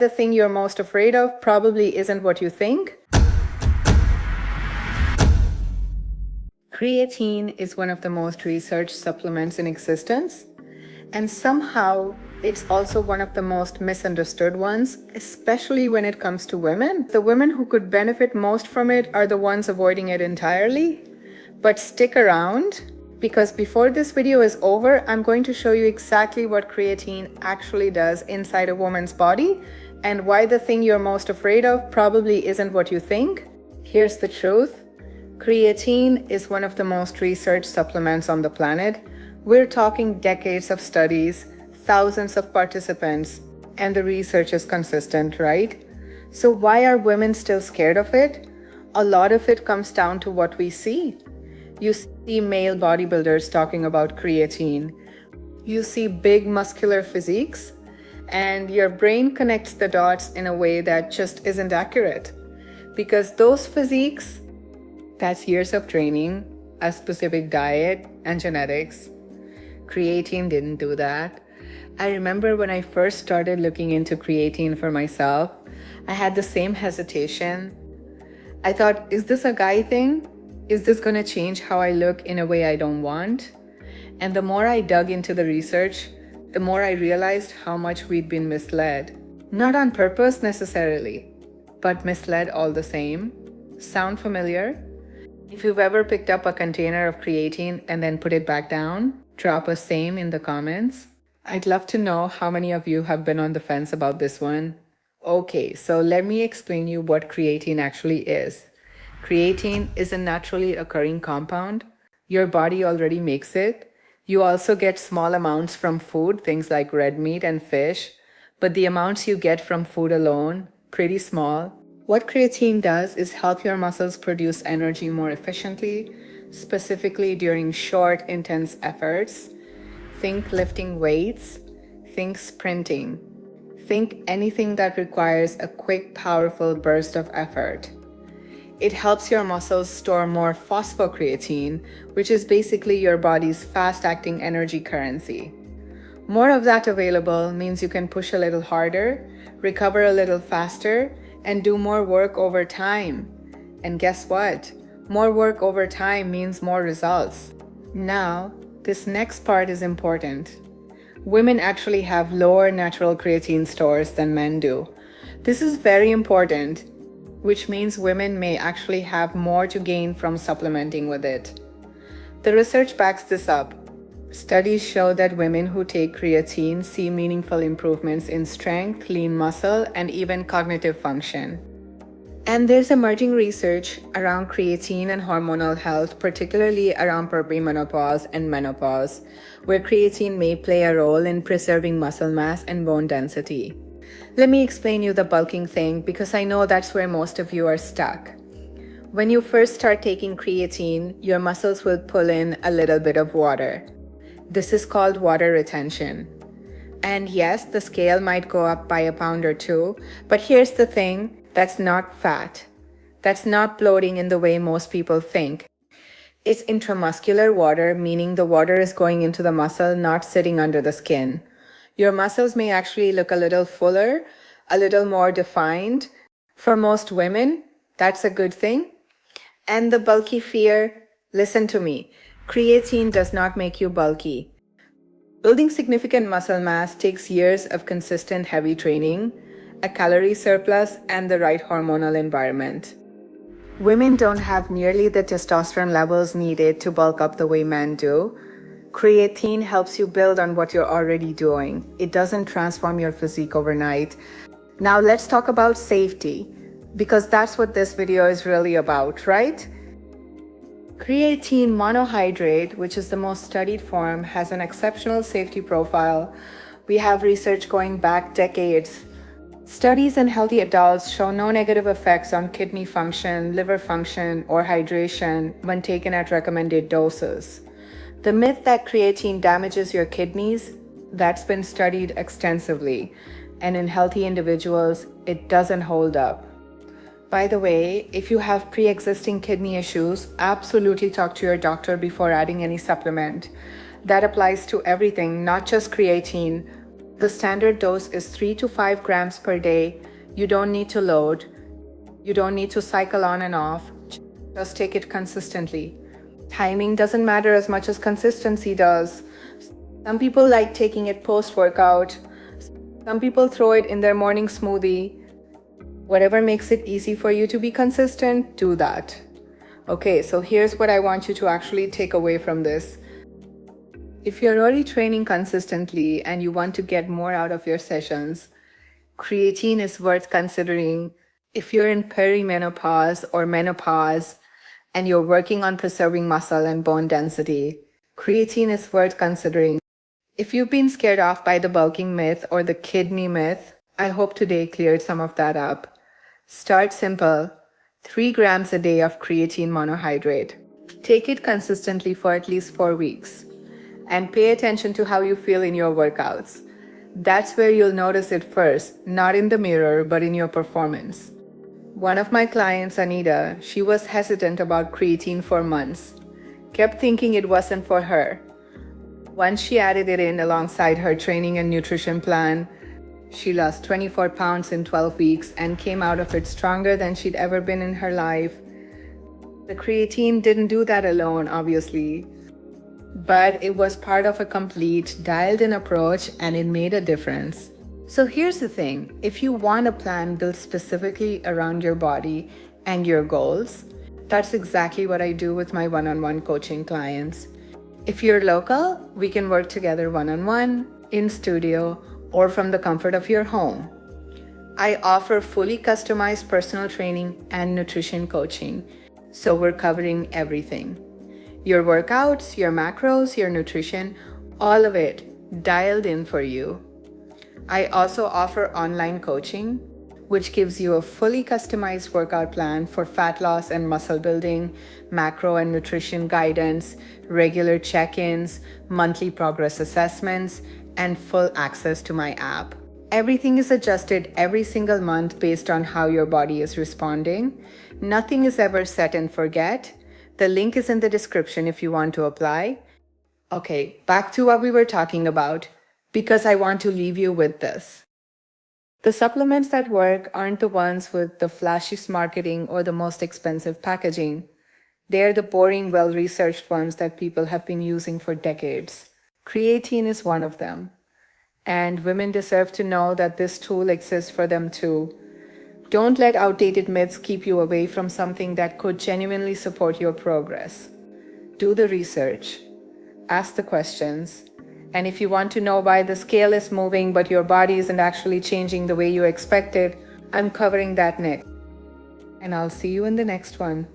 The thing you're most afraid of probably isn't what you think. Creatine is one of the most researched supplements in existence, and somehow it's also one of the most misunderstood ones, especially when it comes to women. The women who could benefit most from it are the ones avoiding it entirely. But stick around, because before this video is over, I'm going to show you exactly what creatine actually does inside a woman's body and why the thing you're most afraid of probably isn't what you think. Here's the truth. Creatine is one of the most researched supplements on the planet. We're talking decades of studies, thousands of participants, and the research is consistent, right? So why are women still scared of it? A lot of it comes down to what we see. You see male bodybuilders talking about creatine. You see big muscular physiques, and your brain connects the dots in a way that just isn't accurate. Because those physiques, that's years of training, a specific diet, and genetics. Creatine didn't do that. I remember when I first started looking into creatine for myself, I had the same hesitation. I thought, is this a guy thing? Is this gonna change how I look in a way I don't want? And the more I dug into the research, the more I realized how much we'd been misled. Not on purpose necessarily, but misled all the same. Sound familiar? If you've ever picked up a container of creatine and then put it back down, drop a same in the comments. I'd love to know how many of you have been on the fence about this one. Okay, so let me explain you what creatine actually is. Creatine is a naturally occurring compound. Your body already makes it. You also get small amounts from food, things like red meat and fish, but the amounts you get from food alone, pretty small. What creatine does is help your muscles produce energy more efficiently, specifically during short, intense efforts. Think lifting weights, think sprinting, think anything that requires a quick, powerful burst of effort. It helps your muscles store more phosphocreatine, which is basically your body's fast-acting energy currency. More of that available means you can push a little harder, recover a little faster, and do more work over time. And guess what? More work over time means more results. Now, this next part is important. Women actually have lower natural creatine stores than men do. This is very important, which means women may actually have more to gain from supplementing with it. The research backs this up. Studies show that women who take creatine see meaningful improvements in strength, lean muscle, and even cognitive function. And there's emerging research around creatine and hormonal health, particularly around perimenopause and menopause, where creatine may play a role in preserving muscle mass and bone density. Let me explain you the bulking thing, because I know that's where most of you are stuck. When you first start taking creatine, your muscles will pull in a little bit of water. This is called water retention. And yes, the scale might go up by a pound or two, but here's the thing, that's not fat. That's not bloating in the way most people think. It's intramuscular water, meaning the water is going into the muscle, not sitting under the skin. Your muscles may actually look a little fuller, a little more defined. For most women, that's a good thing. And the bulky fear, listen to me. Creatine does not make you bulky. Building significant muscle mass takes years of consistent heavy training, a calorie surplus, and the right hormonal environment. Women don't have nearly the testosterone levels needed to bulk up the way men do. Creatine helps you build on what you're already doing. It doesn't transform your physique overnight. Now let's talk about safety, because that's what this video is really about, right? Creatine monohydrate, which is the most studied form, has an exceptional safety profile. We have research going back decades. Studies in healthy adults show no negative effects on kidney function, liver function, or hydration when taken at recommended doses. The myth that creatine damages your kidneys, that's been studied extensively, and in healthy individuals, it doesn't hold up. By the way, if you have pre-existing kidney issues, absolutely talk to your doctor before adding any supplement. That applies to everything, not just creatine. The standard dose is 3 to 5 grams per day. You don't need to load. You don't need to cycle on and off. Just take it consistently. Timing doesn't matter as much as consistency does. Some people like taking it post-workout. Some people throw it in their morning smoothie. Whatever makes it easy for you to be consistent, do that. Okay, so here's what I want you to actually take away from this. If you're already training consistently and you want to get more out of your sessions, creatine is worth considering. If you're in perimenopause or menopause and you're working on preserving muscle and bone density, creatine is worth considering. If you've been scared off by the bulking myth or the kidney myth, I hope today cleared some of that up. Start simple, 3 grams a day of creatine monohydrate. Take it consistently for at least 4 weeks. And pay attention to how you feel in your workouts. That's where you'll notice it first, not in the mirror, but in your performance. One of my clients, Anita, she was hesitant about creatine for months, kept thinking it wasn't for her. Once she added it in alongside her training and nutrition plan, she lost 24 pounds in 12 weeks and came out of it stronger than she'd ever been in her life. The creatine didn't do that alone, obviously, but it was part of a complete, dialed-in approach, and it made a difference. So here's the thing, if you want a plan built specifically around your body and your goals, that's exactly what I do with my one-on-one coaching clients. If you're local, we can work together one-on-one, in studio, or from the comfort of your home. I offer fully customized personal training and nutrition coaching, so we're covering everything. Your workouts, your macros, your nutrition, all of it dialed in for you. I also offer online coaching, which gives you a fully customized workout plan for fat loss and muscle building, macro and nutrition guidance, regular check-ins, monthly progress assessments, and full access to my app. Everything is adjusted every single month based on how your body is responding. Nothing is ever set and forget. The link is in the description if you want to apply. Okay, back to what we were talking about, because I want to leave you with this. The supplements that work aren't the ones with the flashiest marketing or the most expensive packaging. They're the boring, well-researched ones that people have been using for decades. Creatine is one of them. And women deserve to know that this tool exists for them too. Don't let outdated myths keep you away from something that could genuinely support your progress. Do the research. Ask the questions. And if you want to know why the scale is moving but your body isn't actually changing the way you expected, I'm covering that next. And I'll see you in the next one.